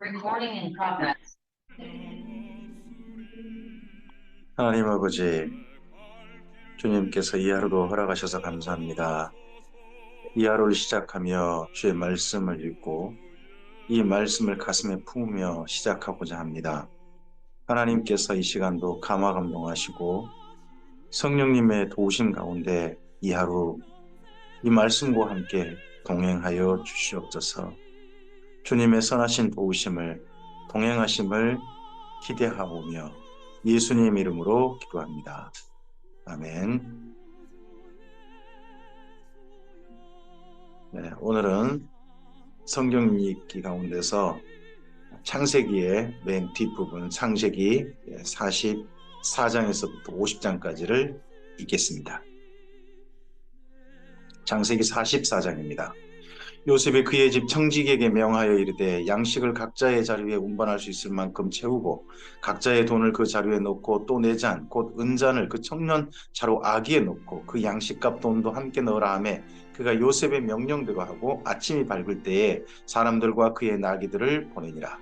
Recording in progress. 하나님 아버지, 주님께서 이 하루도 허락하셔서 감사합니다. 이 하루를 시작하며 주의 말씀을 읽고 이 말씀을 가슴에 품으며 시작하고자 합니다. 하나님께서 이 시간도 감화 감동하시고 성령님의 도우심 가운데 이 하루 이 말씀과 함께 동행하여 주시옵소서. 주님의 선하신 도우심을 동행하심을 기대하오며 예수님 이름으로 기도합니다. 아멘. 네, 오늘은 성경 읽기 가운데서 창세기의 맨 뒷부분 창세기 44장에서부터 50장까지를 읽겠습니다. 창세기 44장입니다. 요셉이 그의 집 청지기에게 명하여 이르되 양식을 각자의 자루에 운반할 수 있을 만큼 채우고 각자의 돈을 그 자루에 넣고 또 내 잔 곧 은잔을 그 청년 자루 아기에 넣고 그 양식값 돈도 함께 넣으라 하매 그가 요셉의 명령대로 하고 아침이 밝을 때에 사람들과 그의 나귀들을 보내니라.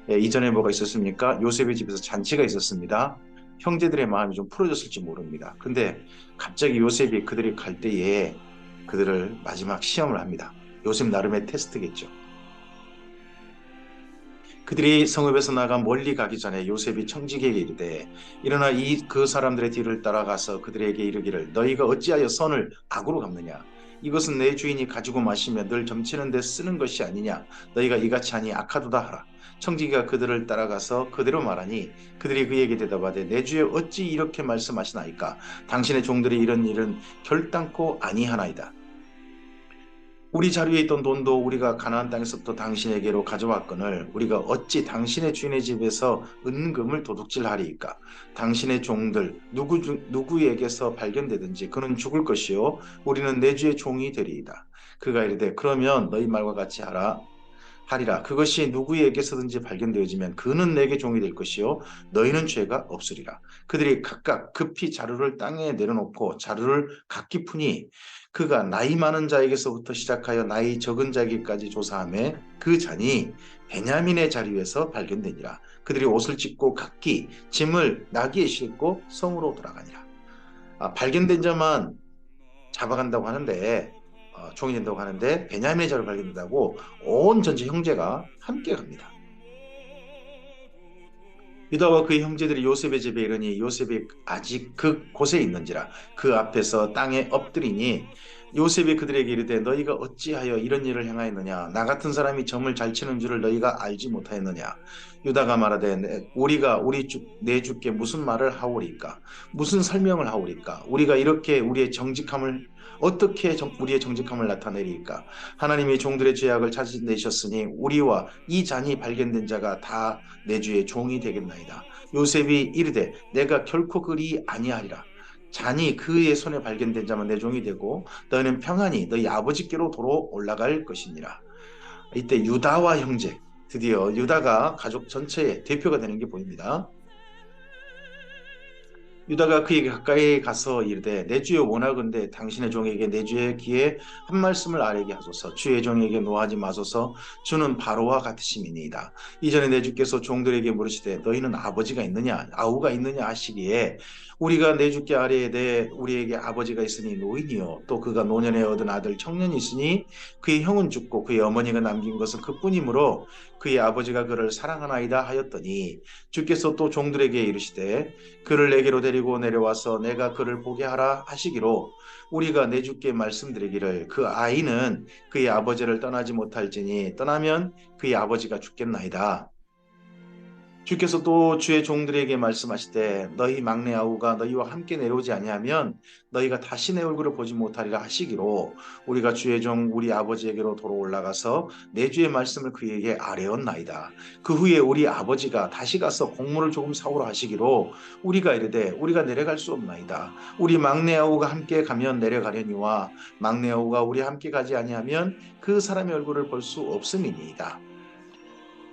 이전에 뭐가 있었습니까? 요셉의 집에서 잔치가 있었습니다. 형제들의 마음이 좀 풀어졌을지 모릅니다. 근데 갑자기 요셉이 그들이 갈 때에 그들을 마지막 시험을 합니다. 요셉 나름의 테스트겠죠. 그들이 성읍에서 나가 멀리 가기 전에 요셉이 청지기에게 이르되 일어나 그 사람들의 뒤를 따라가서 그들에게 이르기를 너희가 어찌하여 선을 악으로 갚느냐 이것은 내 주인이 가지고 마시며 늘 점치는 데 쓰는 것이 아니냐 너희가 이같이 하니 악하도다 하라. 청지기가 그들을 따라가서 그대로 말하니 그들이 그에게 대답하되 내 주여 어찌 이렇게 말씀하시나이까 당신의 종들이 이런 일은 결단코 아니하나이다. 우리 자리에 있던 돈도 우리가 가나안 땅에서부터 당신에게로 가져왔거늘 우리가 어찌 당신의 주인의 집에서 은금을 도둑질하리이까. 당신의 종들 누구에게서 발견되든지 그는 죽을 것이요 우리는 내 주의 종이 되리이다. 그가 이르되 그러면 너희 말과 같이 하리라. 그것이 누구에게서든지 발견되어지면 그는 내게 종이 될 것이요 너희는 죄가 없으리라. 그들이 각각 급히 자루를 땅에 내려놓고 자루를 각기 푸니 그가 나이 많은 자에게서부터 시작하여 나이 적은 자에게까지 조사하며 그 잔이 베냐민의 자리에서 발견되니라. 그들이 옷을 찢고 각기 짐을 나귀에 싣고 성으로 돌아가니라. 발견된 자만 잡아간다고 하는데 종이 된다고 하는데 베냐민의 자리로 발견된다고 온 전체 형제가 함께 갑니다. 유다와 그의 형제들이 요셉의 집에 이르니 요셉이 아직 그 곳에 있는지라 그 앞에서 땅에 엎드리니 요셉이 그들에게 이르되 너희가 어찌하여 이런 일을 행하였느냐 나 같은 사람이 점을 잘 치는 줄을 너희가 알지 못하였느냐 유다가 말하되 우리가 내 주께 무슨 말을 하오리까 무슨 설명을 하오리까 우리가 이렇게 우리의 정직함을 어떻게 우리의 정직함을 나타내리까 하나님이 종들의 죄악을 찾아내셨으니 우리와 이 잔이 발견된 자가 다 내 주의 종이 되겠나이다. 요셉이 이르되 내가 결코 그리 아니하리라. 잔이 그의 손에 발견된 자만 내 종이 되고 너희는 평안히 너희 아버지께로 도로 올라갈 것이니라. 이때 유다와 형제, 드디어 유다가 가족 전체의 대표가 되는 게 보입니다. 유다가 그에게 가까이 가서 이르되 내 주여 원하건대 당신의 종에게 내 주의 귀에 한 말씀을 아뢰게 하소서. 주의 종에게 노하지 마소서. 주는 바로와 같으심이니이다. 이전에 내 주께서 종들에게 물으시되 너희는 아버지가 있느냐 아우가 있느냐 하시기에 우리가 내 주께 아뢰되 우리에게 아버지가 있으니 노인이요 또 그가 노년에 얻은 아들 청년이 있으니 그의 형은 죽고 그의 어머니가 남긴 것은 그뿐이므로 그의 아버지가 그를 사랑하나이다 하였더니 주께서 또 종들에게 이르시되 그를 내게로 데리고 내려와서 내가 그를 보게 하라 하시기로 우리가 내 주께 말씀드리기를 그 아이는 그의 아버지를 떠나지 못할지니 떠나면 그의 아버지가 죽겠나이다. 주께서 또 주의 종들에게 말씀하시되 너희 막내 아우가 너희와 함께 내려오지 아니하면 너희가 다시 내 얼굴을 보지 못하리라 하시기로 우리가 주의 종 우리 아버지에게로 도로 올라가서 내 주의 말씀을 그에게 아뢰었나이다. 그 후에 우리 아버지가 다시 가서 곡물을 조금 사오라 하시기로 우리가 이르되 우리가 내려갈 수 없나이다. 우리 막내 아우가 함께 가면 내려가려니와 막내 아우가 우리 함께 가지 아니하면 그 사람의 얼굴을 볼 수 없음이니이다.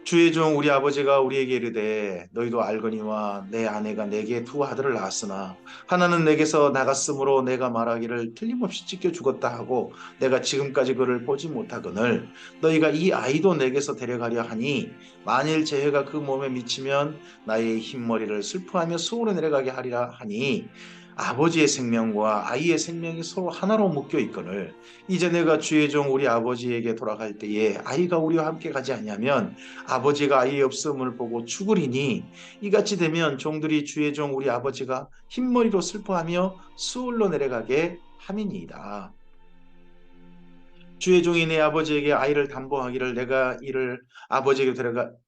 주의 종 우리 아버지가 우리에게 이르되 너희도 알거니와 내 아내가 내게 두 아들을 낳았으나 하나는 내게서 나갔으므로 내가 말하기를 틀림없이 찢겨 죽었다 하고 내가 지금까지 그를 보지 못하거늘 너희가 이 아이도 내게서 데려가려 하니 만일 재해가 그 몸에 미치면 나의 흰머리를 슬퍼하며 수월에 내려가게 하리라 하니 아버지의 생명과 아이의 생명이 서로 하나로 묶여 있거늘 이제 내가 주의 종 우리 아버지에게 돌아갈 때에 아이가 우리와 함께 가지 아니하면 아버지가 아이 없음을 보고 죽으리니 이같이 되면 종들이 주의 종 우리 아버지가 흰머리로 슬퍼하며 수월로 내려가게 함이니이다. 주의 종이 내 아버지에게 아이를 담보하기를 내가 이를 아버지에게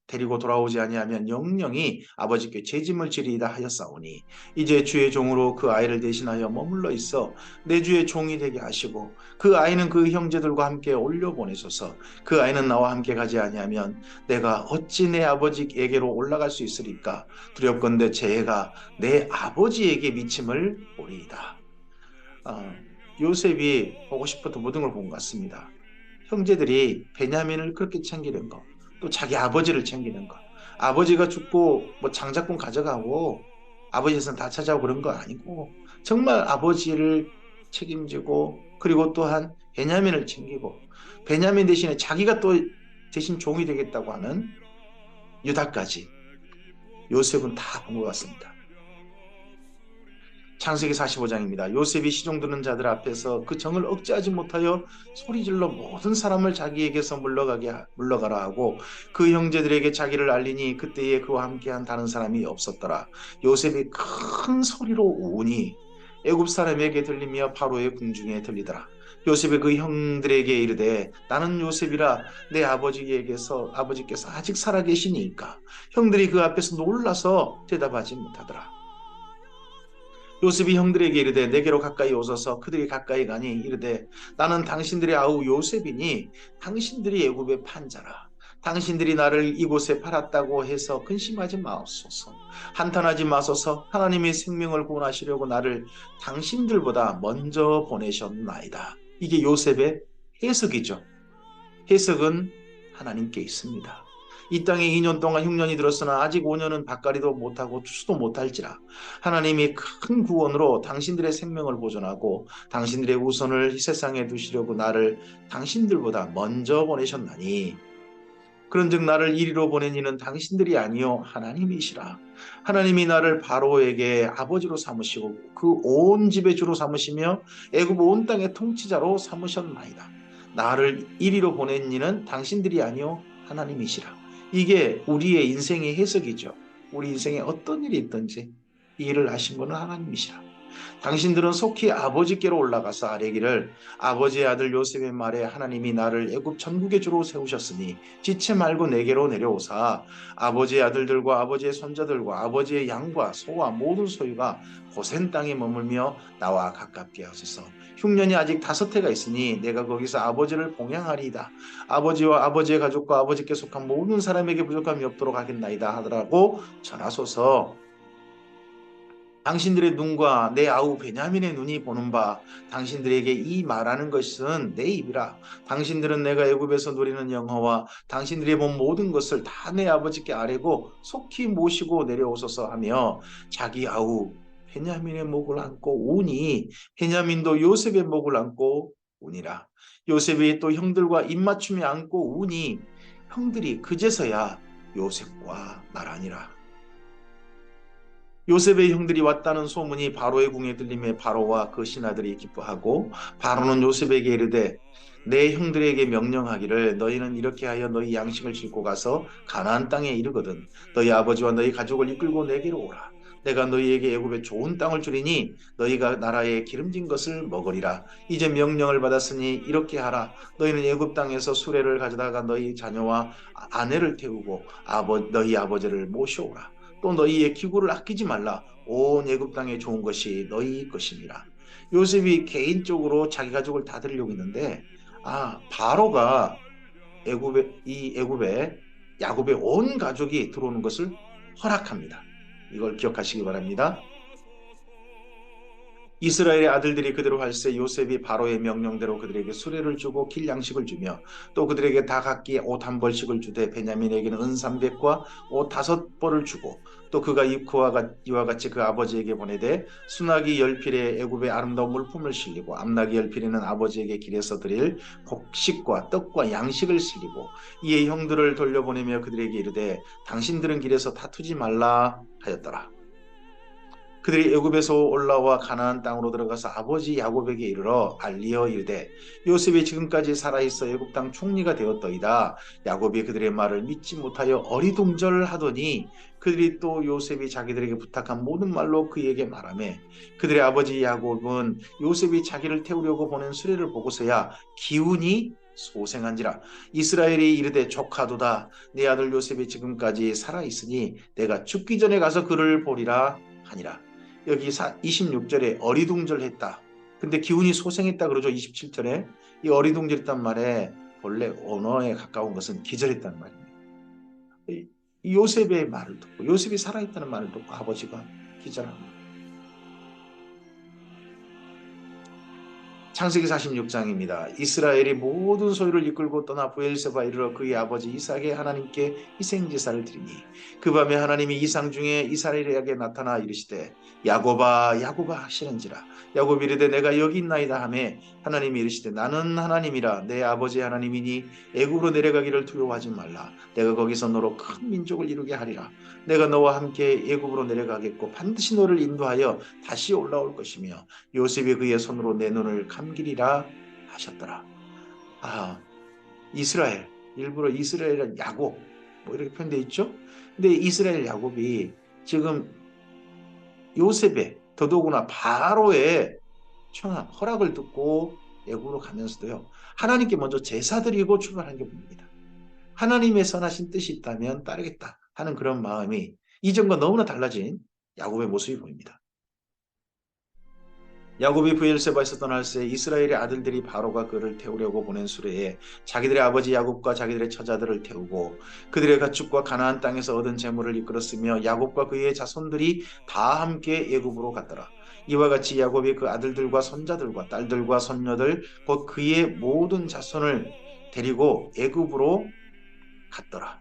데리고 돌아오지 아니하면 영영이 아버지께 죄짐을 지리이다 하였사오니 이제 주의 종으로 그 아이를 대신하여 머물러 있어 내 주의 종이 되게 하시고 그 아이는 그 형제들과 함께 올려보내소서. 그 아이는 나와 함께 가지 아니하면 내가 어찌 내 아버지에게로 올라갈 수 있으리까. 두렵건대 재해가 내 아버지에게 미침을 보리이다. 요셉이 보고 싶었던 모든 걸 본 것 같습니다. 형제들이 베냐민을 그렇게 챙기는 거, 또 자기 아버지를 챙기는 거, 아버지가 죽고 뭐 장자권 가져가고 아버지 재산 다 차지하고 그런 거 아니고 정말 아버지를 책임지고 그리고 또한 베냐민을 챙기고 베냐민 대신에 자기가 또 대신 종이 되겠다고 하는 유다까지 요셉은 다 본 것 같습니다. 창세기 45장입니다. 요셉이 시종 드는 자들 앞에서 그 정을 억제하지 못하여 소리질러 모든 사람을 자기에게서 물러가라 하고 그 형제들에게 자기를 알리니 그때에 그와 함께한 다른 사람이 없었더라. 요셉이 큰 소리로 우니 애굽 사람에게 들리며 바로의 궁중에 들리더라. 요셉이 그 형들에게 이르되 나는 요셉이라 내 아버지께서 아직 살아계시니까. 형들이 그 앞에서 놀라서 대답하지 못하더라. 요셉이 형들에게 이르되 내게로 가까이 오소서. 그들이 가까이 가니 이르되 나는 당신들의 아우 요셉이니 당신들이 애굽의 판자라. 당신들이 나를 이곳에 팔았다고 해서 근심하지 마옵소서. 한탄하지 마소서. 하나님이 생명을 구원하시려고 나를 당신들보다 먼저 보내셨나이다. 이게 요셉의 해석이죠. 해석은 하나님께 있습니다. 이 땅에 2년 동안 흉년이 들었으나 아직 5년은 밭갈이도 못하고 추수도 못할지라 하나님이 큰 구원으로 당신들의 생명을 보존하고 당신들의 우선을 이 세상에 두시려고 나를 당신들보다 먼저 보내셨나니 그런즉 나를 이리로 보낸 이는 당신들이 아니요 하나님이시라. 하나님이 나를 바로에게 아버지로 삼으시고 그 온 집의 주로 삼으시며 애굽 온 땅의 통치자로 삼으셨나이다. 나를 이리로 보낸 이는 당신들이 아니요 하나님이시라. 이게 우리의 인생의 해석이죠. 우리 인생에 어떤 일이 있든지 이 일을 하신 분은 하나님이시라. 당신들은 속히 아버지께로 올라가서 아뢰기를 아버지의 아들 요셉의 말에 하나님이 나를 애굽 전국의 주로 세우셨으니 지체 말고 내게로 내려오사 아버지의 아들들과 아버지의 손자들과 아버지의 양과 소와 모든 소유가 고센 땅에 머물며 나와 가깝게 하소서. 흉년이 아직 5해가 있으니 내가 거기서 아버지를 봉양하리이다. 아버지와 아버지의 가족과 아버지께 속한 모든 사람에게 부족함이 없도록 하겠나이다 하더라고 전하소서. 당신들의 눈과 내 아우 베냐민의 눈이 보는 바 당신들에게 이 말하는 것은 내 입이라. 당신들은 내가 애굽에서 누리는 영화와 당신들이 본 모든 것을 다 내 아버지께 아뢰고 속히 모시고 내려오소서 하며 자기 아우 베냐민의 목을 안고 우니 베냐민도 요셉의 목을 안고 우니라. 요셉이 또 형들과 입맞춤에 안고 우니 형들이 그제서야 요셉과 말하니라. 요셉의 형들이 왔다는 소문이 바로의 궁에 들림에 바로와 그 신하들이 기뻐하고 바로는 요셉에게 이르되 내 형들에게 명령하기를 너희는 이렇게 하여 너희 양식을 싣고 가서 가나안 땅에 이르거든 너희 아버지와 너희 가족을 이끌고 내게로 오라. 내가 너희에게 애굽에 좋은 땅을 주리니 너희가 나라에 기름진 것을 먹으리라. 이제 명령을 받았으니 이렇게 하라. 너희는 애굽 땅에서 수레를 가져다가 너희 자녀와 아내를 태우고 너희 아버지를 모셔오라. 또 너희의 기구를 아끼지 말라. 온 애굽 땅에 좋은 것이 너희 것이니라. 요셉이 개인적으로 자기 가족을 다 데리려고 했는데 바로가 애굽에 야곱의 온 가족이 들어오는 것을 허락합니다. 이걸 기억하시기 바랍니다. 이스라엘의 아들들이 그대로 할세 요셉이 바로의 명령대로 그들에게 수레를 주고 길 양식을 주며 또 그들에게 다 각기 옷 한 벌씩을 주되 베냐민에게는 은 300과 옷 5벌을 주고 또 그가 이와 같이 그 아버지에게 보내되 순하기 열필에 애굽의 아름다운 물품을 실리고 암나기 열필에는 아버지에게 길에서 드릴 곡식과 떡과 양식을 실리고 이에 형들을 돌려보내며 그들에게 이르되 당신들은 길에서 다투지 말라 하였더라. 그들이 애굽에서 올라와 가나안 땅으로 들어가서 아버지 야곱에게 이르러 알리어 이르되 요셉이 지금까지 살아있어 애굽 땅 총리가 되었더이다. 야곱이 그들의 말을 믿지 못하여 어리둥절하더니 그들이 또 요셉이 자기들에게 부탁한 모든 말로 그에게 말하매 그들의 아버지 야곱은 요셉이 자기를 태우려고 보낸 수레를 보고서야 기운이 소생한지라. 이스라엘이 이르되 조카도다. 내 아들 요셉이 지금까지 살아있으니 내가 죽기 전에 가서 그를 보리라 하니라. 여기 26절에 어리둥절했다. 근데 기운이 소생했다 그러죠. 27절에. 이 어리둥절했단 말에 본래 언어에 가까운 것은 기절했다는 말입니다. 이 요셉의 말을 듣고 요셉이 살아있다는 말을 듣고 아버지가 기절합니다. 창세기 46장입니다. 이스라엘이 모든 소유를 이끌고 떠나 브엘세바 이르러 그의 아버지 이삭의 하나님께 희생제사를 드리니 그 밤에 하나님이 이상 중에 이스라엘에게 나타나 이르시되 야곱아 야곱아 하시는지라. 야곱이 이르되 내가 여기 있나이다 하매 하나님이 이르시되 나는 하나님이라 내 아버지 하나님이니 애굽으로 내려가기를 두려워하지 말라. 내가 거기서 너로 큰 민족을 이루게 하리라. 내가 너와 함께 애굽으로 내려가겠고 반드시 너를 인도하여 다시 올라올 것이며 요셉이 그의 손으로 내 눈을 감기리라 하셨더라. 아, 이스라엘, 일부러 이스라엘은 야곱 뭐 이렇게 표현되어 있죠. 근데 이스라엘 야곱이 지금 요셉의 더더구나 바로의 청한 허락을 듣고 애굽으로 가면서도요 하나님께 먼저 제사 드리고 출발한 게 보입니다. 하나님의 선하신 뜻이 있다면 따르겠다 하는 그런 마음이 이전과 너무나 달라진 야곱의 모습이 보입니다. 야곱이 브엘세바에서 떠날 새 이스라엘의 아들들이 바로가 그를 태우려고 보낸 수레에 자기들의 아버지 야곱과 자기들의 처자들을 태우고 그들의 가축과 가나안 땅에서 얻은 재물을 이끌었으며 야곱과 그의 자손들이 다 함께 애굽으로 갔더라. 이와 같이 야곱이 그 아들들과 손자들과 딸들과 손녀들 곧 그의 모든 자손을 데리고 애굽으로 갔더라.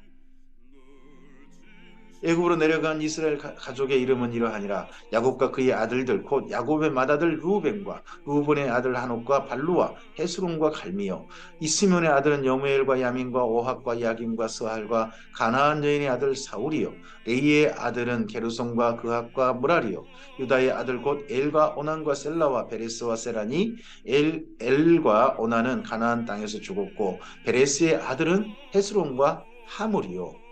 애굽으로 내려간 이스라엘 가족의 이름은 이러하니라. 야곱과 그의 아들들 곧 야곱의 맏아들 루벤과 루벤의 아들 한옥과 발루와 헤스론과 갈미요. 이스몬의 아들은 여무엘과 야민과 오학과 야김과 스할과 가나안 여인의 아들 사울이요. 레이의 아들은 게르손과 그학과 무라리요. 유다의 아들 곧 엘과 오난과 셀라와 베레스와 세라니 엘과 오난은 가나안 땅에서 죽었고 베레스의 아들은 헤스론과 하물이요.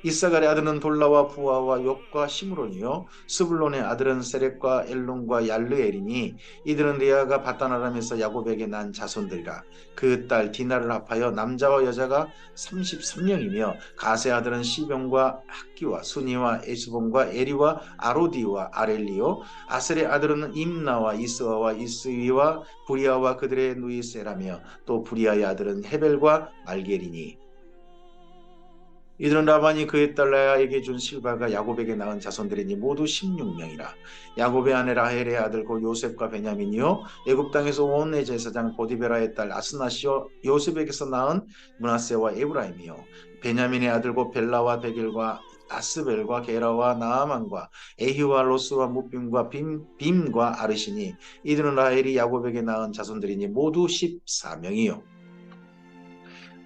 이사갈의 아들은 돌라와 부하와 욥과 시므론이요 스불론의 아들은 세렉과 엘론과 얄르엘이니 이들은 레아가 바단 아람에서 야곱에게 난 자손들이라. 그 딸 디나를 합하여 남자와 여자가 33명이며 가세 아들은 시병과 학기와 수니와 에스본과 에리와 아로디와 아렐리요 아셀의 아들은 임나와 이스와와 이스위와 부리아와 그들의 누이 세라며 또 부리아의 아들은 헤벨과 말게리니 이들은 라반이 그의 딸 레아에게 준 실바가 야곱에게 낳은 자손들이니 모두 16명이라. 야곱의 아내 라헬의 아들 곧 요셉과 베냐민이요 애굽 땅에서 온 내 제사장 보디베라의 딸 아스나시오 요셉에게서 낳은 므낫세와 에브라임이요 베냐민의 아들 곧 벨라와 베길과 아스벨과 게라와 나아만과 에히와 로스와 무빔과 빔과 아르시니 이들은 라헬이 야곱에게 낳은 자손들이니 모두 14명이요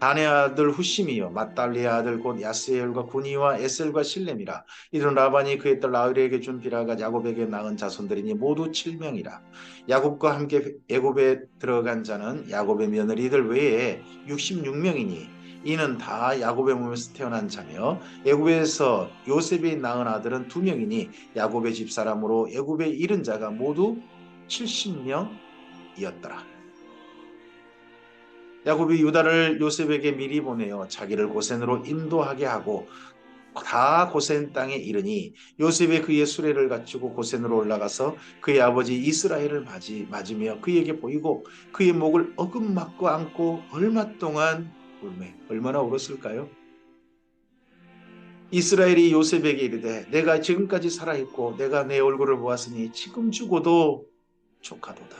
단의 아들 후심이요 맏달리의 아들 곧 야스엘과 구니와 에셀과 실렘이라. 이들은 라반이 그의 딸 라헬에게 준 비라가 야곱에게 낳은 자손들이니 모두 7명이라. 야곱과 함께 애굽에 들어간 자는 야곱의 며느리들 외에 66명이니 이는 다 야곱의 몸에서 태어난 자며 애굽에서 요셉이 낳은 아들은 2명이니 야곱의 집사람으로 애굽에 이른 자가 모두 70명이었더라. 야곱이 유다를 요셉에게 미리 보내어 자기를 고센으로 인도하게 하고 다 고센 땅에 이르니 요셉이 그의 수레를 갖추고 고센으로 올라가서 그의 아버지 이스라엘을 맞으며 그에게 보이고 그의 목을 어금맞고 안고 얼마 동안 울매 얼마나 울었을까요? 이스라엘이 요셉에게 이르되 내가 지금까지 살아있고 내가 내 얼굴을 보았으니 지금 죽어도 족하도다.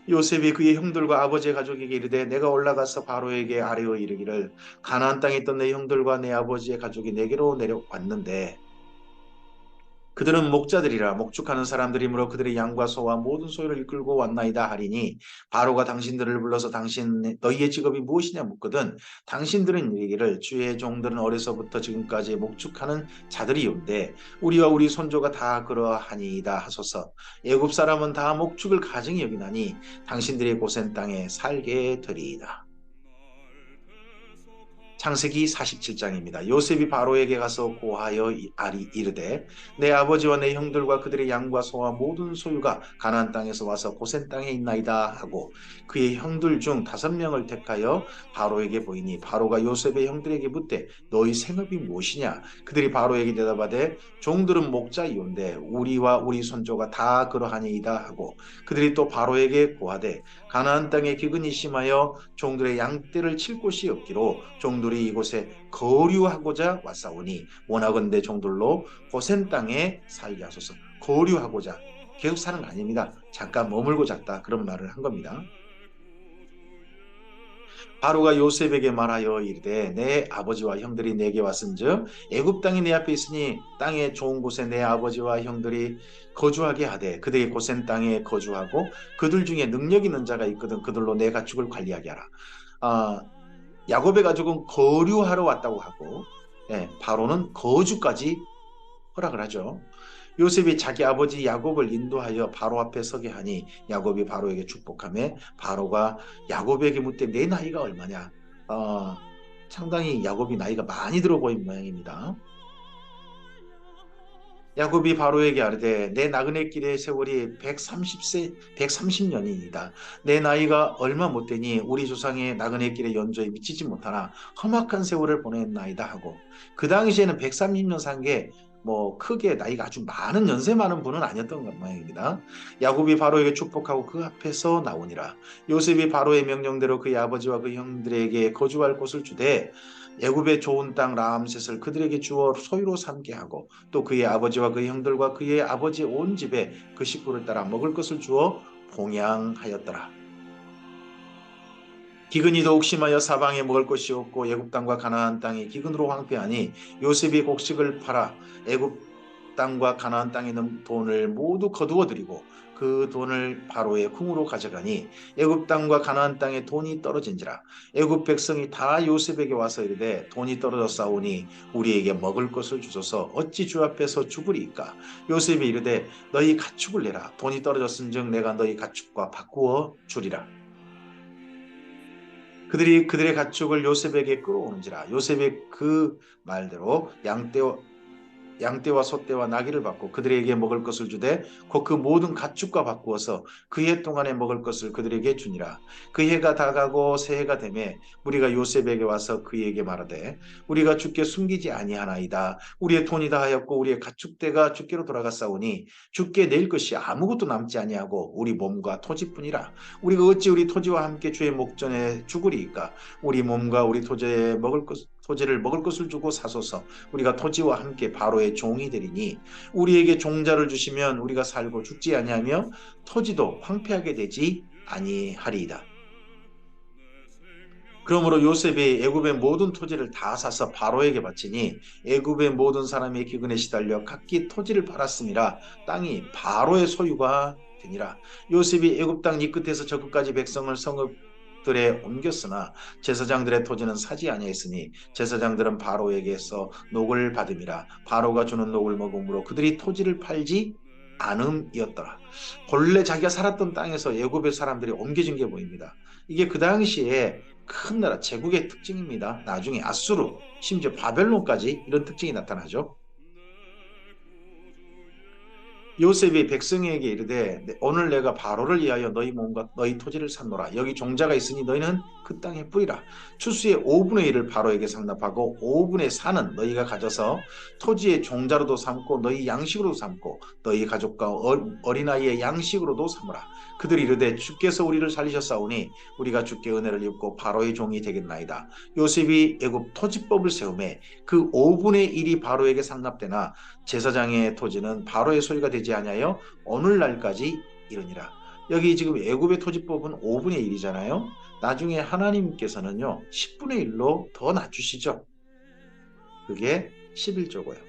요셉이 그의 형들과 아버지의 가족에게 이르되 내가 올라가서 바로에게 아뢰어 이르기를 가나안 땅에 있던 내 형들과 내 아버지의 가족이 내게로 내려왔는데 그들은 목자들이라 목축하는 사람들이므로 그들의 양과 소와 모든 소유를 이끌고 왔나이다 하리니 바로가 당신들을 불러서 당신 너희의 직업이 무엇이냐 묻거든 당신들은 이르기를 주의 종들은 어려서부터 지금까지 목축하는 자들이온데 우리와 우리 손조가 다 그러하니이다 하소서. 애굽 사람은 다 목축을 가증히 여기나니 당신들의 고센 땅에 살게 되리이다. 창세기 47장입니다. 요셉이 바로에게 가서 고하여 이르되 내 아버지와 내 형들과 그들의 양과 소와 모든 소유가 가나안 땅에서 와서 고센 땅에 있나이다 하고 그의 형들 중 5명을 택하여 바로에게 보이니 바로가 요셉의 형들에게 묻되 너희 생업이 무엇이냐 그들이 바로에게 대답하되 종들은 목자이온데 우리와 우리 손조가 다 그러하니이다 하고 그들이 또 바로에게 고하되 가나안 땅에 기근이 심하여 종들의 양떼를 칠 곳이 없기로 종들이 이곳에 거류하고자 왔사오니 원하건대 종들로 고센 땅에 살게 하소서. 거류하고자 계속 사는 거 아닙니다. 잠깐 머물고 잤다 그런 말을 한 겁니다. 바로가 요셉에게 말하여 이르되 내 아버지와 형들이 내게 왔은즉 애굽 땅이 내 앞에 있으니 땅의 좋은 곳에 내 아버지와 형들이 거주하게 하되 그들이 고센 땅에 거주하고 그들 중에 능력 있는 자가 있거든 그들로 내 가축을 관리하게 하라. 야곱의 가족은 거류하러 왔다고 하고 바로는 거주까지 허락을 하죠. 요셉이 자기 아버지 야곱을 인도하여 바로 앞에 서게 하니 야곱이 바로에게 축복하며 바로가 야곱에게 묻되 내 나이가 얼마냐? 상당히 야곱이 나이가 많이 들어 보인 모양입니다. 야곱이 바로에게 아뢰되 내 나그네 길의 세월이 130년이니이다. 내 나이가 얼마 못 되니 우리 조상의 나그네 길의 연조에 미치지 못하나 험악한 세월을 보냈나이다 하고 그 당시에는 130년 산 게 크게 나이가 아주 많은 연세 많은 분은 아니었던 것 모양입니다. 야곱이 바로에게 축복하고 그 앞에서 나오니라. 요셉이 바로의 명령대로 그의 아버지와 그 형들에게 거주할 곳을 주되 애굽의 좋은 땅 라암셋을 그들에게 주어 소유로 삼게 하고 또 그의 아버지와 그의 형들과 그의 아버지 온 집에 그 식구를 따라 먹을 것을 주어 봉양하였더라. 기근이 더욱 심하여 사방에 먹을 것이 없고 애굽 땅과 가나안 땅이 기근으로 황폐하니 요셉이 곡식을 팔아 애굽 땅과 가나안 땅에 있는 돈을 모두 거두어 들이고 그 돈을 바로의 궁으로 가져가니 애굽 땅과 가나안 땅에 돈이 떨어진지라. 애굽 백성이 다 요셉에게 와서 이르되 돈이 떨어졌사오니 우리에게 먹을 것을 주소서 어찌 주 앞에서 죽으리이까. 요셉이 이르되 너희 가축을 내라. 돈이 떨어졌은즉 내가 너희 가축과 바꾸어 주리라. 그들이 그들의 가축을 요셉에게 끌어오는지라. 요셉이 그 말대로 양떼와 소떼와 나귀를 받고 그들에게 먹을 것을 주되 곧 그 모든 가축과 바꾸어서 그 해 동안에 먹을 것을 그들에게 주니라. 그 해가 다가고 새해가 되매 우리가 요셉에게 와서 그에게 말하되 우리가 주께 숨기지 아니하나이다. 우리의 돈이 다하였고 우리의 가축대가 주께로 돌아갔사오니 주께 낼 것이 아무것도 남지 아니하고 우리 몸과 토지뿐이라. 우리가 어찌 우리 토지와 함께 주의 목전에 죽으리이까. 우리 몸과 우리 토지를 먹을 것을 주고 사소서. 우리가 토지와 함께 바로의 종이 되리니 우리에게 종자를 주시면 우리가 살고 죽지 아니하며 토지도 황폐하게 되지 아니하리이다. 그러므로 요셉이 애굽의 모든 토지를 다 사서 바로에게 바치니 애굽의 모든 사람이 기근에 시달려 각기 토지를 팔았음이라 땅이 바로의 소유가 되니라. 요셉이 애굽 땅 이 끝에서 저 끝까지 백성을 성읍들에 옮겼으나 제사장들의 토지는 사지 아니했으니 제사장들은 바로에게서 녹을 받음이라. 바로가 주는 녹을 먹음으로 그들이 토지를 팔지 않음이었더라. 본래 자기가 살았던 땅에서 애굽의 사람들이 옮겨진 게 보입니다. 이게 그 당시에 큰 나라 제국의 특징입니다. 나중에 아수르 심지어 바벨론까지 이런 특징이 나타나죠. 요셉이 백성에게 이르되 오늘 내가 바로를 위하여 너희 몸과 너희 토지를 샀노라. 여기 종자가 있으니 너희는 그 땅에 뿌리라. 추수의 5분의 1을 바로에게 상납하고 5분의 4는 너희가 가져서 토지의 종자로도 삼고 너희 양식으로도 삼고 너희 가족과 어린아이의 양식으로도 삼으라. 그들이 이르되 주께서 우리를 살리셨사오니 우리가 주께 은혜를 입고 바로의 종이 되겠나이다. 요셉이 애굽 토지법을 세우매 그 5분의 1이 바로에게 상납되나 제사장의 토지는 바로의 소유가 되지 아니하여 오늘날까지 이르니라. 여기 지금 애굽의 토지법은 5분의 1이잖아요. 나중에 하나님께서는요 10분의 1로 더 낮추시죠. 그게 11조고요.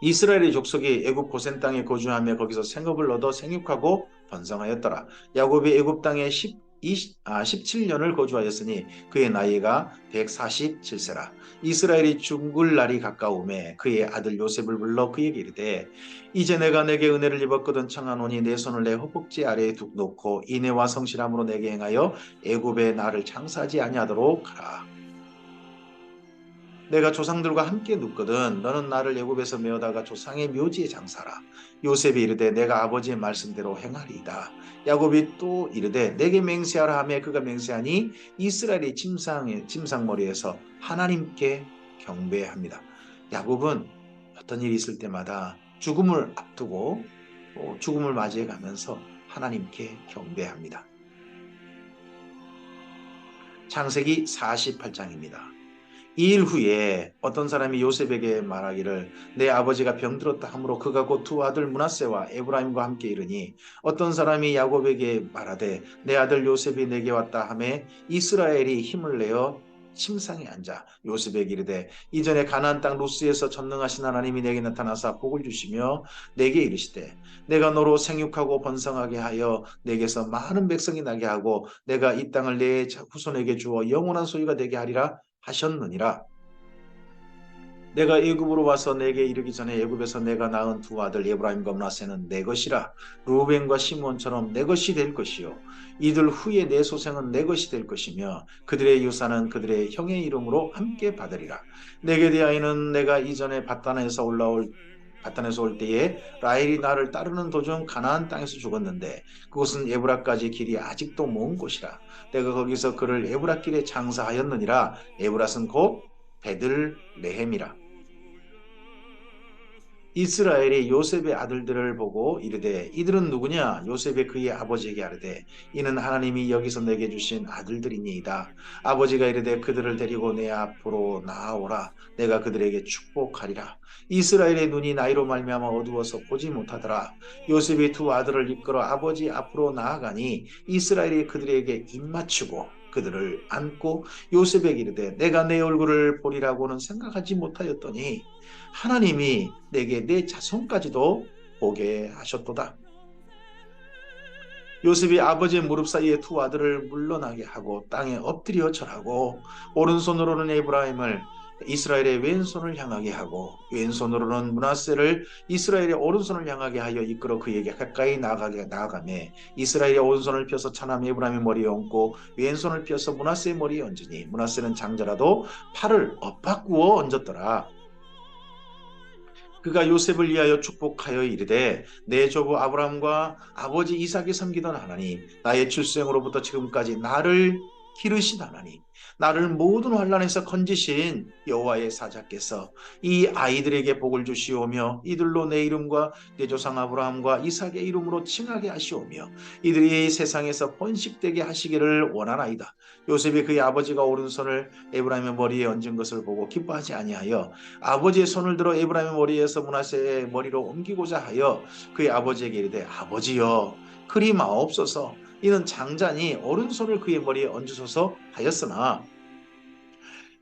이스라엘의 족속이 애굽 고센 땅에 거주하며 거기서 생업을 얻어 생육하고 번성하였더라. 야곱이 애굽 땅에 17년을 거주하였으니 그의 나이가 147세라. 이스라엘이 죽을 날이 가까우매 그의 아들 요셉을 불러 그에게 이르되 이제 내가 내게 은혜를 입었거든 청하노니 내 손을 내 허벅지 아래에 놓고 인애와 성실함으로 내게 행하여 애굽에 나를 장사하지 아니하도록 하라. 내가 조상들과 함께 눕거든 너는 나를 애굽에서 메어다가 조상의 묘지에 장사라. 요셉이 이르되 내가 아버지의 말씀대로 행하리이다. 야곱이 또 이르되 내게 맹세하라 하며 그가 맹세하니 이스라엘이 침상머리에서 하나님께 경배합니다. 야곱은 어떤 일이 있을 때마다 죽음을 앞두고 죽음을 맞이해 가면서 하나님께 경배합니다. 창세기 48장입니다. 2일 후에 어떤 사람이 요셉에게 말하기를 내 아버지가 병들었다 하므로 그가 곧 두 아들 므낫세와 에브라임과 함께 이르니 어떤 사람이 야곱에게 말하되 내 아들 요셉이 내게 왔다 하매 이스라엘이 힘을 내어 침상에 앉아 요셉에게 이르되 이전에 가나안 땅 루스에서 전능하신 하나님이 내게 나타나사 복을 주시며 내게 이르시되 내가 너로 생육하고 번성하게 하여 내게서 많은 백성이 나게 하고 내가 이 땅을 내 후손에게 주어 영원한 소유가 되게 하리라 하셨느니라. 내가 애굽으로 와서 내게 이르기 전에 애굽에서 내가 낳은 두 아들 에브라임과 므낫세는 내 것이라. 루벤과 시몬처럼 내 것이 될 것이요 이들 후에 내 소생은 내 것이 될 것이며 그들의 유산은 그들의 형의 이름으로 함께 받으리라. 내게 대하여는 내가 이전에 바단에서 올 때에 라헬이 나를 따르는 도중 가나안 땅에서 죽었는데 그곳은 에브라까지 길이 아직도 먼 곳이라. 내가 거기서 그를 에브라길에 장사하였느니라. 에브랏은 곧 베들레헴이라. 이스라엘이 요셉의 아들들을 보고 이르되 이들은 누구냐? 요셉이 그의 아버지에게 아뢰되 이는 하나님이 여기서 내게 주신 아들들이니이다. 아버지가 이르되 그들을 데리고 내 앞으로 나아오라. 내가 그들에게 축복하리라. 이스라엘의 눈이 나이로 말미암아 어두워서 보지 못하더라. 요셉이 두 아들을 이끌어 아버지 앞으로 나아가니 이스라엘이 그들에게 입맞추고 그들을 안고 요셉에게 이르되 내가 내 얼굴을 보리라고는 생각하지 못하였더니 하나님이 내게 내 자손까지도 보게 하셨도다. 요셉이 아버지의 무릎 사이에 두 아들을 물러나게 하고 땅에 엎드려 절하고 오른손으로는 에브라임을 이스라엘의 왼손을 향하게 하고 왼손으로는 므낫세를 이스라엘의 오른손을 향하게 하여 이끌어 그에게 가까이 나아가매 이스라엘의 오른손을 펴서 차남 에브라임의 머리에 얹고 왼손을 펴서 므낫세의 머리에 얹으니 므낫세는 장자라도 팔을 엇바꾸어 얹었더라. 그가 요셉을 위하여 축복하여 이르되 내 조부 아브라함과 아버지 이삭이 섬기던 하나님 나의 출생으로부터 지금까지 나를 기르신 하나님 나를 모든 환난에서 건지신 여호와의 사자께서 이 아이들에게 복을 주시오며 이들로 내 이름과 내 조상 아브라함과 이삭의 이름으로 칭하게 하시오며 이들이 세상에서 번식되게 하시기를 원하나이다. 요셉이 그의 아버지가 오른손을 에브라임의 머리에 얹은 것을 보고 기뻐하지 아니하여 아버지의 손을 들어 에브라임의 머리에서 므낫세의 머리로 옮기고자 하여 그의 아버지에게 이르되 아버지여 그리 마옵소서 이는 장자니 오른손을 그의 머리에 얹으소서 하였으나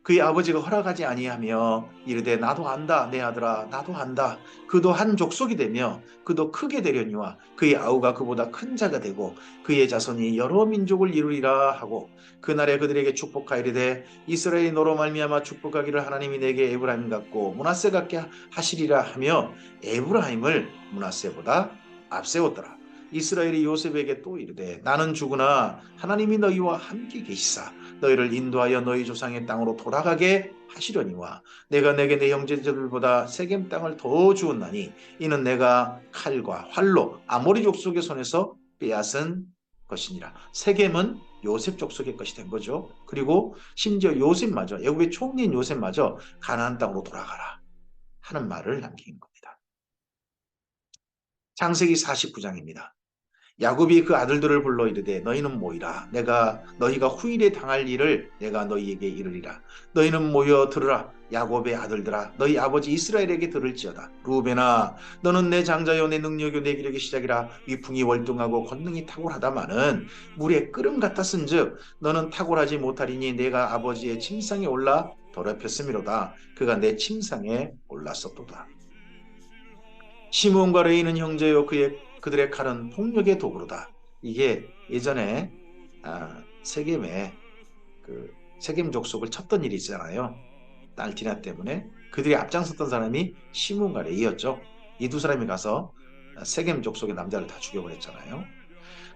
그의 아버지가 허락하지 아니하며 이르되 나도 안다 내 아들아 나도 안다. 그도 한 족속이 되며 그도 크게 되려니와 그의 아우가 그보다 큰 자가 되고 그의 자손이 여러 민족을 이루리라 하고 그날에 그들에게 축복하이르되 이스라엘이 너로 말미암아 축복하기를 하나님이 내게 에브라임 같고 므낫세 같게 하시리라 하며 에브라임을 므낫세보다 앞세웠더라. 이스라엘이 요셉에게 또 이르되 나는 죽으나 하나님이 너희와 함께 계시사 너희를 인도하여 너희 조상의 땅으로 돌아가게 하시려니와 내가 내게 내 형제들보다 세겜 땅을 더 주었나니 이는 내가 칼과 활로 아모리 족속의 손에서 빼앗은 것이니라. 세겜은 요셉 족속의 것이 된 거죠. 그리고 심지어 요셉마저, 애굽의 총리인 요셉마저 가나안 땅으로 돌아가라 하는 말을 남긴 겁니다. 창세기 49장입니다. 야곱이 그 아들들을 불러 이르되 너희는 모이라. 내가 너희가 후일에 당할 일을 내가 너희에게 이르리라. 너희는 모여 들으라. 야곱의 아들들아 너희 아버지 이스라엘에게 들을지어다. 루벤아 너는 내 장자요 내 능력요 내 기력의 시작이라. 위풍이 월등하고 권능이 탁월하다마는 물의 끓음 같았은즉 너는 탁월하지 못하리니 내가 아버지의 침상에 올라 더럽혔음이로다. 그가 내 침상에 올랐었도다. 시므온과 레이는 형제요 그들의 칼은 폭력의 도구로다. 이게 예전에 세겜에 세겜 족속을 쳤던 일이 있잖아요. 딸 디나 때문에 그들이 앞장섰던 사람이 시므온과 레이였죠. 이 두 사람이 가서 세겜 족속의 남자를 다 죽여버렸잖아요.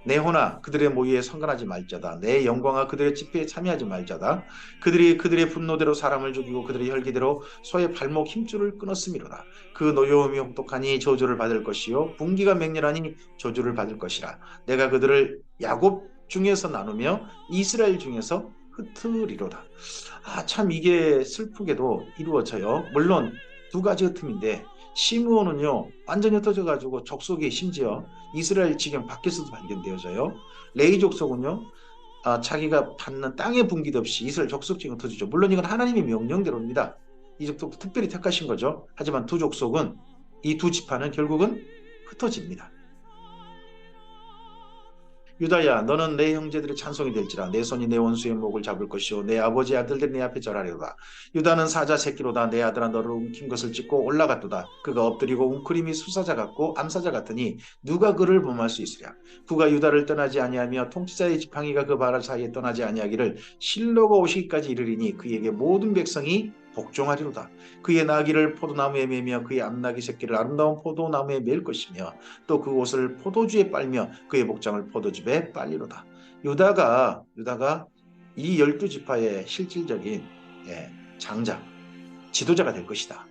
내 호나 그들의 모의에 성간하지 말자다. 내 영광아 그들의 집회에 참여하지 말자다. 그들이 그들의 분노대로 사람을 죽이고 그들의 혈기대로 소의 발목 힘줄을 끊었음이로다. 그 노여움이 혹독하니 저주를 받을 것이요 분기가 맹렬하니 저주를 받을 것이라. 내가 그들을 야곱 중에서 나누며 이스라엘 중에서 흩으리로다. 참 이게 슬프게도 이루어져요. 물론 두 가지 흩음인데 시므온은요 완전히 흩어져가지고 족속이 심지어 이스라엘 지경 밖에서도 발견되어져요. 레이 족속은요 자기가 받는 땅의 분기도 없이 이스라엘 족속 지경 흩어지죠. 물론 이건 하나님의 명령대로입니다. 이 족속 특별히 택하신 거죠. 하지만 두 족속은 이 두 지파는 결국은 흩어집니다. 유다야 너는 내 형제들의 찬송이 될지라. 내 손이 내 원수의 목을 잡을 것이요 내 아버지의 아들들이 내 앞에 절하리로다. 유다는 사자 새끼로다. 내 아들아 너를 움킨 것을 찢고 올라갔도다. 그가 엎드리고 웅크림이 수사자 같고 암사자 같으니 누가 그를 범할 수 있으랴. 그가 유다를 떠나지 아니하며 통치자의 지팡이가 그 발 사이에 떠나지 아니하기를 실로가 오시기까지 이르리니 그에게 모든 백성이 복종하리로다. 그의 나귀를 포도나무에 매며 그의 암나귀 새끼를 아름다운 포도나무에 맬 것이며 또 그 옷을 포도주에 빨며 그의 복장을 포도즙에 빨리로다. 유다가 이 12지파의 실질적인 장자, 지도자가 될 것이다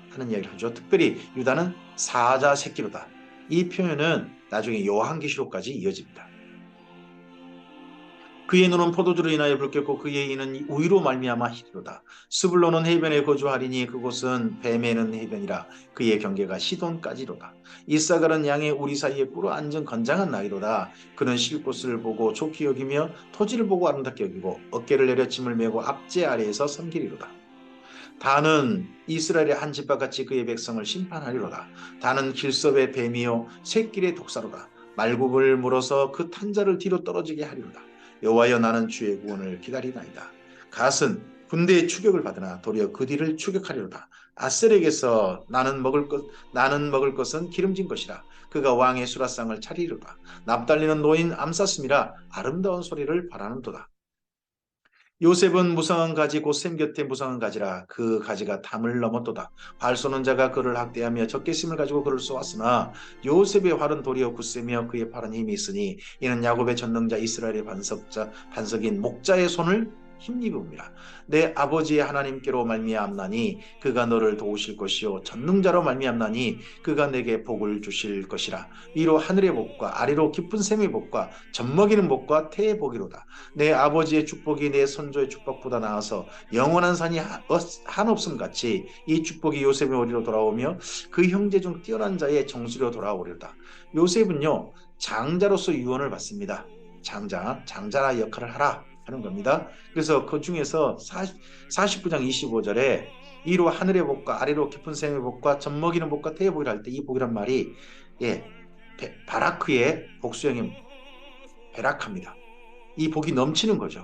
하는 이야기를 하죠. 특별히 유다는 사자 새끼로다. 이 표현은 나중에 요한계시록까지 이어집니다. 그의 눈은 포도주로 인하여 붉겠고 그의 이는 우유로 말미암아 희리로다. 스불론은 해변에 거주하리니 그곳은 뱀에는 해변이라. 그의 경계가 시돈까지로다. 이사갈은 양의 우리 사이에 꿇어 앉은 건장한 나이로다. 그는 쉴 곳을 보고 좋게 여기며 토지를 보고 아름답게 여기고 어깨를 내려 짐을 메고 앞제 아래에서 섬기리로다. 다는 이스라엘의 한 집바같이 그의 백성을 심판하리로다. 다는 길섭의 뱀이요 샛길의 독사로다. 말굽을 물어서 그 탄자를 뒤로 떨어지게 하리로다. 여호와여 나는 주의 구원을 기다리나이다. 갓은 군대의 추격을 받으나 도리어 그 뒤를 추격하리로다. 아셀에게서 나는 먹을 것은 기름진 것이라. 그가 왕의 수라상을 차리리로다. 납달리는 노인 암사슴이라 아름다운 소리를 바라는도다. 요셉은 무성한 가지 곧 샘 곁에 무성한 가지라. 그 가지가 담을 넘었도다. 활 쏘는 자가 그를 학대하며 적개심을 가지고 그를 쏘았으나 요셉의 활은 도리어 굳세며 그의 팔은 힘이 있으니 이는 야곱의 전능자 이스라엘의 반석인 목자의 손을 힘입음이라. 내 아버지의 하나님께로 말미암나니 그가 너를 도우실 것이요 전능자로 말미암나니 그가 내게 복을 주실 것이라. 위로 하늘의 복과 아래로 깊은 샘의 복과 젖먹이는 복과 태의 복이로다. 내 아버지의 축복이 내 선조의 축복보다 나아서 영원한 산이 한없음 같이 이 축복이 요셉의 머리로 돌아오며 그 형제 중 뛰어난 자의 정수로 돌아오리로다. 요셉은요 장자로서 유언을 받습니다. 장자라 역할을 하라 하는 겁니다. 그래서 그 중에서 49장 25절에 위로 하늘의 복과 아래로 깊은 샘의 복과 젖먹이는 복과 태의 복이라 할 때 이 복이란 말이 바라크의 복수형인 베라카입니다. 이 복이 넘치는 거죠.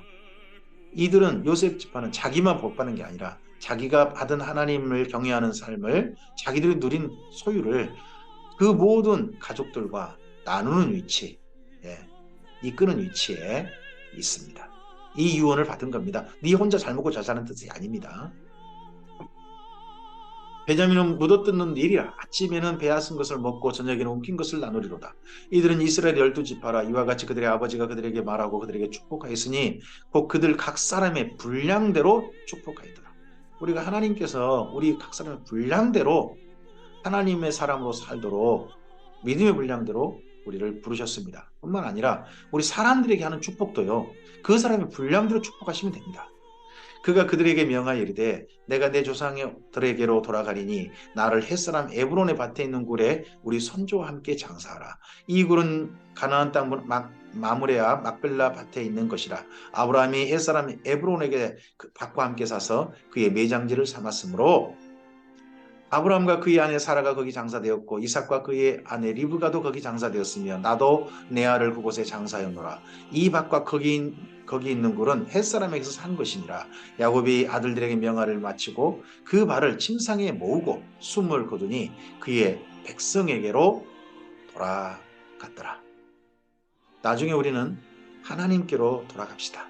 이들은 요셉 지파는 자기만 복 받는 게 아니라 자기가 받은 하나님을 경외하는 삶을 자기들이 누린 소유를 그 모든 가족들과 나누는 위치, 이끄는 위치에 있습니다. 이 유언을 받은 겁니다. 네 혼자 잘 먹고 잘 사는 뜻이 아닙니다. 베냐민은 묻어뜯는 일이라. 아침에는 배앗은 것을 먹고 저녁에는 움킨 것을 나누리로다. 이들은 이스라엘 12지파라. 이와 같이 그들의 아버지가 그들에게 말하고 그들에게 축복하였으니 곧 그들 각 사람의 분량대로 축복하였더라. 우리가 하나님께서 우리 각 사람의 분량대로 하나님의 사람으로 살도록 믿음의 분량대로 우리를 부르셨습니다. 뿐만 아니라 우리 사람들에게 하는 축복도요. 그 사람의 분량대로 축복하시면 됩니다. 그가 그들에게 명하여 이르되 내가 내 조상들에게로 돌아가리니 나를 햇사람 에브론의 밭에 있는 굴에 우리 손주와 함께 장사하라. 이 굴은 가나안 땅 마므레아 막벨라 밭에 있는 것이라. 아브라함이 햇사람 에브론에게 그 밭과 함께 사서 그의 매장지를 삼았으므로 아브라함과 그의 아내 사라가 거기 장사되었고 이삭과 그의 아내 리브가도 거기 장사되었으며 나도 내 아를 그곳에 장사하였노라. 이 밭과 거기 있는 굴은 햇사람에게서 산 것이니라. 야곱이 아들들에게 명하를 마치고 그 발을 침상에 모으고 숨을 거두니 그의 백성에게로 돌아갔더라. 나중에 우리는 하나님께로 돌아갑시다.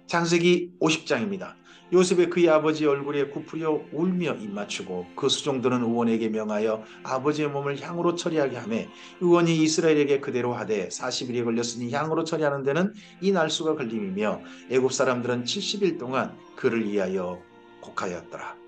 창세기 50장입니다. 요셉의 그의 아버지 얼굴에 굽으려 울며 입맞추고 그 수종들은 의원에게 명하여 아버지의 몸을 향으로 처리하게 하매 의원이 이스라엘에게 그대로 하되 40일이 걸렸으니 향으로 처리하는 데는 이 날수가 걸림이며 애굽 사람들은 70일 동안 그를 위하여 곡하였더라.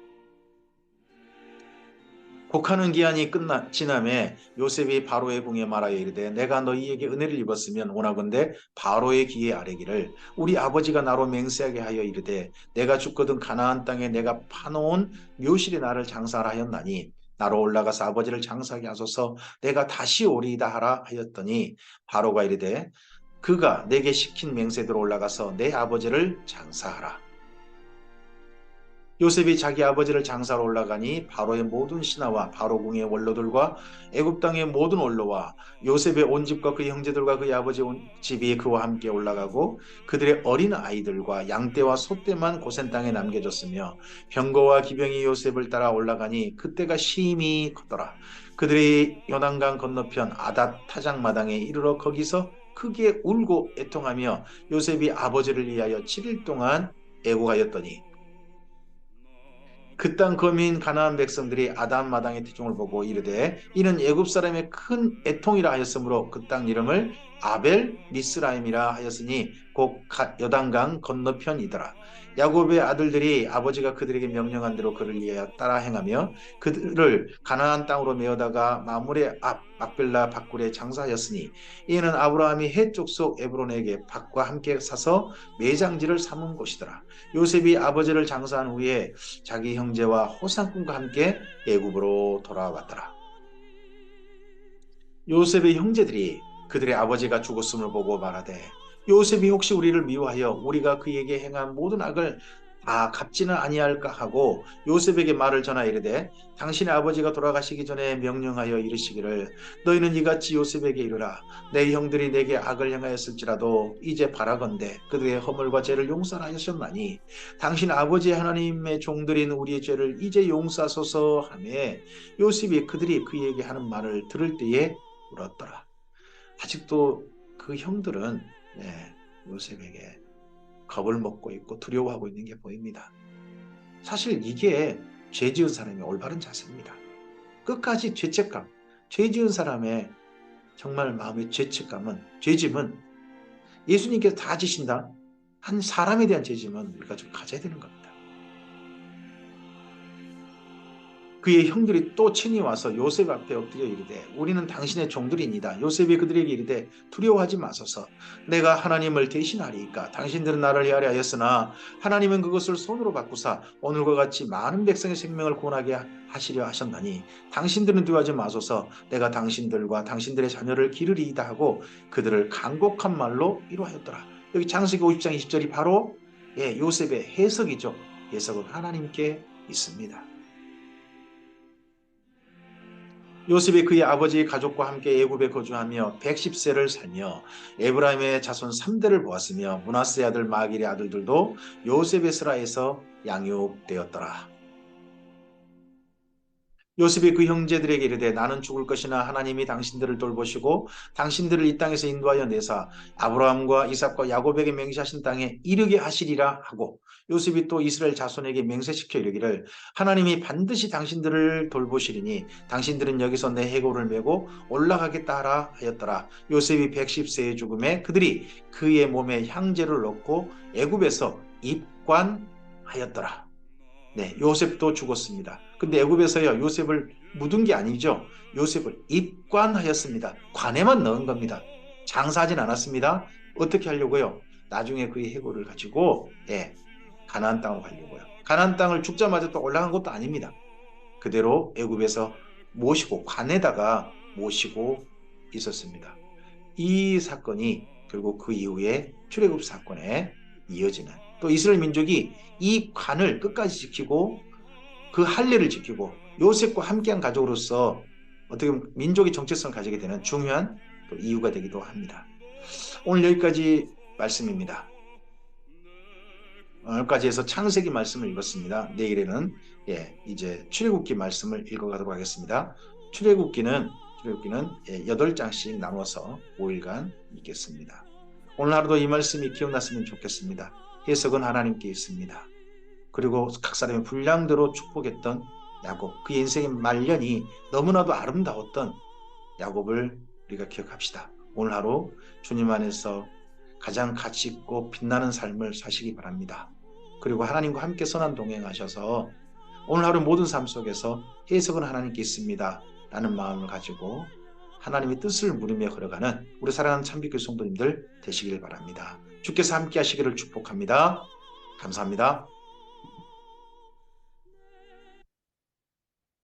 곡하는 기한이 지남에 요셉이 바로의 궁에 말하여 이르되 내가 너희에게 은혜를 입었으면 원하건대 바로의 귀에 아뢰기를 우리 아버지가 나로 맹세하게 하여 이르되 내가 죽거든 가나안 땅에 내가 파놓은 묘실에 나를 장사하라 하였나니 나로 올라가서 아버지를 장사하게 하소서 내가 다시 오리이다 하라 하였더니 바로가 이르되 그가 내게 시킨 맹세대로 올라가서 내 아버지를 장사하라. 요셉이 자기 아버지를 장사로 올라가니 바로의 모든 신하와 바로궁의 원로들과 애굽 땅의 모든 원로와 요셉의 온 집과 그의 형제들과 그의 아버지 온 집이 그와 함께 올라가고 그들의 어린 아이들과 양떼와 소떼만 고센 땅에 남겨졌으며 병거와 기병이 요셉을 따라 올라가니 그때가 심히 컸더라. 그들이 요단강 건너편 아닷 타작마당에 이르러 거기서 크게 울고 애통하며 요셉이 아버지를 위하여 7일 동안 애고하였더니 그 땅 거민 가나안 백성들이 아담 마당의 태중을 보고 이르되 이는 애굽 사람의 큰 애통이라 하였으므로 그 땅 이름을 아벨 미스라임이라 하였으니 곧 여단강 건너편이더라. 야곱의 아들들이 아버지가 그들에게 명령한 대로 그를 위하여 따라 행하며 그들을 가나안 땅으로 메어다가 마므레 앞 막벨라 밭굴에 장사하였으니 이는 아브라함이 헷 족속 에브론에게 밭과 함께 사서 매장지를 삼은 곳이더라. 요셉이 아버지를 장사한 후에 자기 형제와 호상꾼과 함께 애굽으로 돌아왔더라. 요셉의 형제들이 그들의 아버지가 죽었음을 보고 말하되 요셉이 혹시 우리를 미워하여 우리가 그에게 행한 모든 악을 다 갚지는 아니할까 하고 요셉에게 말을 전하 이르되 당신의 아버지가 돌아가시기 전에 명령하여 이르시기를 너희는 이같이 요셉에게 이르라 내 형들이 내게 악을 행하였을지라도 이제 바라건대 그들의 허물과 죄를 용서하셨나니 당신 아버지 하나님의 종들인 우리의 죄를 이제 용서하소서 하매 요셉이 그들이 그에게 하는 말을 들을 때에 울었더라. 아직도 그 형들은 요셉에게 겁을 먹고 있고 두려워하고 있는 게 보입니다. 사실 이게 죄 지은 사람의 올바른 자세입니다. 끝까지 죄책감, 죄 지은 사람의 정말 마음의 죄짐은 예수님께서 다 지신다. 한 사람에 대한 죄짐은 우리가 좀 가져야 되는 겁니다. 그의 형들이 또 친히 와서 요셉 앞에 엎드려 이르되 우리는 당신의 종들이니이다. 요셉이 그들에게 이르되 두려워하지 마소서. 내가 하나님을 대신하리이까. 당신들은 나를 헤아려 하였으나 하나님은 그것을 손으로 바꾸사 오늘과 같이 많은 백성의 생명을 구원하게 하시려 하셨나니 당신들은 두려워하지 마소서. 내가 당신들과 당신들의 자녀를 기르리이다 하고 그들을 간곡한 말로 위로하였더라. 여기 창세기 50장 20절이 바로 요셉의 해석이죠. 해석은 하나님께 있습니다. 요셉이 그의 아버지 가족과 함께 애굽에 거주하며 110세를 살며 에브라임의 자손 3대를 보았으며 므낫세 아들 마길의 아들들도 요셉의 스라에서 양육되었더라. 요셉이 그 형제들에게 이르되 나는 죽을 것이나 하나님이 당신들을 돌보시고 당신들을 이 땅에서 인도하여 내사 아브라함과 이삭과 야곱에게 맹세하신 땅에 이르게 하시리라 하고 요셉이 또 이스라엘 자손에게 맹세시켜 이르기를 하나님이 반드시 당신들을 돌보시리니 당신들은 여기서 내 해골을 메고 올라가겠다 하라 하였더라. 요셉이 110세의 죽음에 그들이 그의 몸에 향제를 넣고 애굽에서 입관하였더라. 네, 요셉도 죽었습니다. 근데 애굽에서요, 요셉을 묻은 게 아니죠. 요셉을 입관하였습니다. 관에만 넣은 겁니다. 장사하진 않았습니다. 어떻게 하려고요? 나중에 그의 해골을 가지고 가나안 땅으로 가려고요. 가나안 땅을 죽자마자 또 올라간 것도 아닙니다. 그대로 애굽에서 모시고 관에다가 모시고 있었습니다. 이 사건이 결국 그 이후에 출애굽 사건에 이어지는 또 이스라엘 민족이 이 관을 끝까지 지키고 그 할례를 지키고 요셉과 함께한 가족으로서 어떻게 보면 민족의 정체성을 가지게 되는 중요한 또 이유가 되기도 합니다. 오늘 여기까지 말씀입니다. 오늘까지 해서 창세기 말씀을 읽었습니다. 내일에는 이제 출애굽기 말씀을 읽어가도록 하겠습니다. 출애굽기는 8장씩 나눠서 5일간 읽겠습니다. 오늘 하루도 이 말씀이 기억났으면 좋겠습니다. 해석은 하나님께 있습니다. 그리고 각 사람의 분량대로 축복했던 야곱, 그의 인생의 말년이 너무나도 아름다웠던 야곱을 우리가 기억합시다. 오늘 하루 주님 안에서 가장 가치 있고 빛나는 삶을 사시기 바랍니다. 그리고 하나님과 함께 선한 동행하셔서 오늘 하루 모든 삶 속에서 해석은 하나님께 있습니다 라는 마음을 가지고 하나님의 뜻을 물으며 걸어가는 우리 사랑하는 참빛교회 성도님들 되시길 바랍니다. 주께서 함께 하시기를 축복합니다. 감사합니다.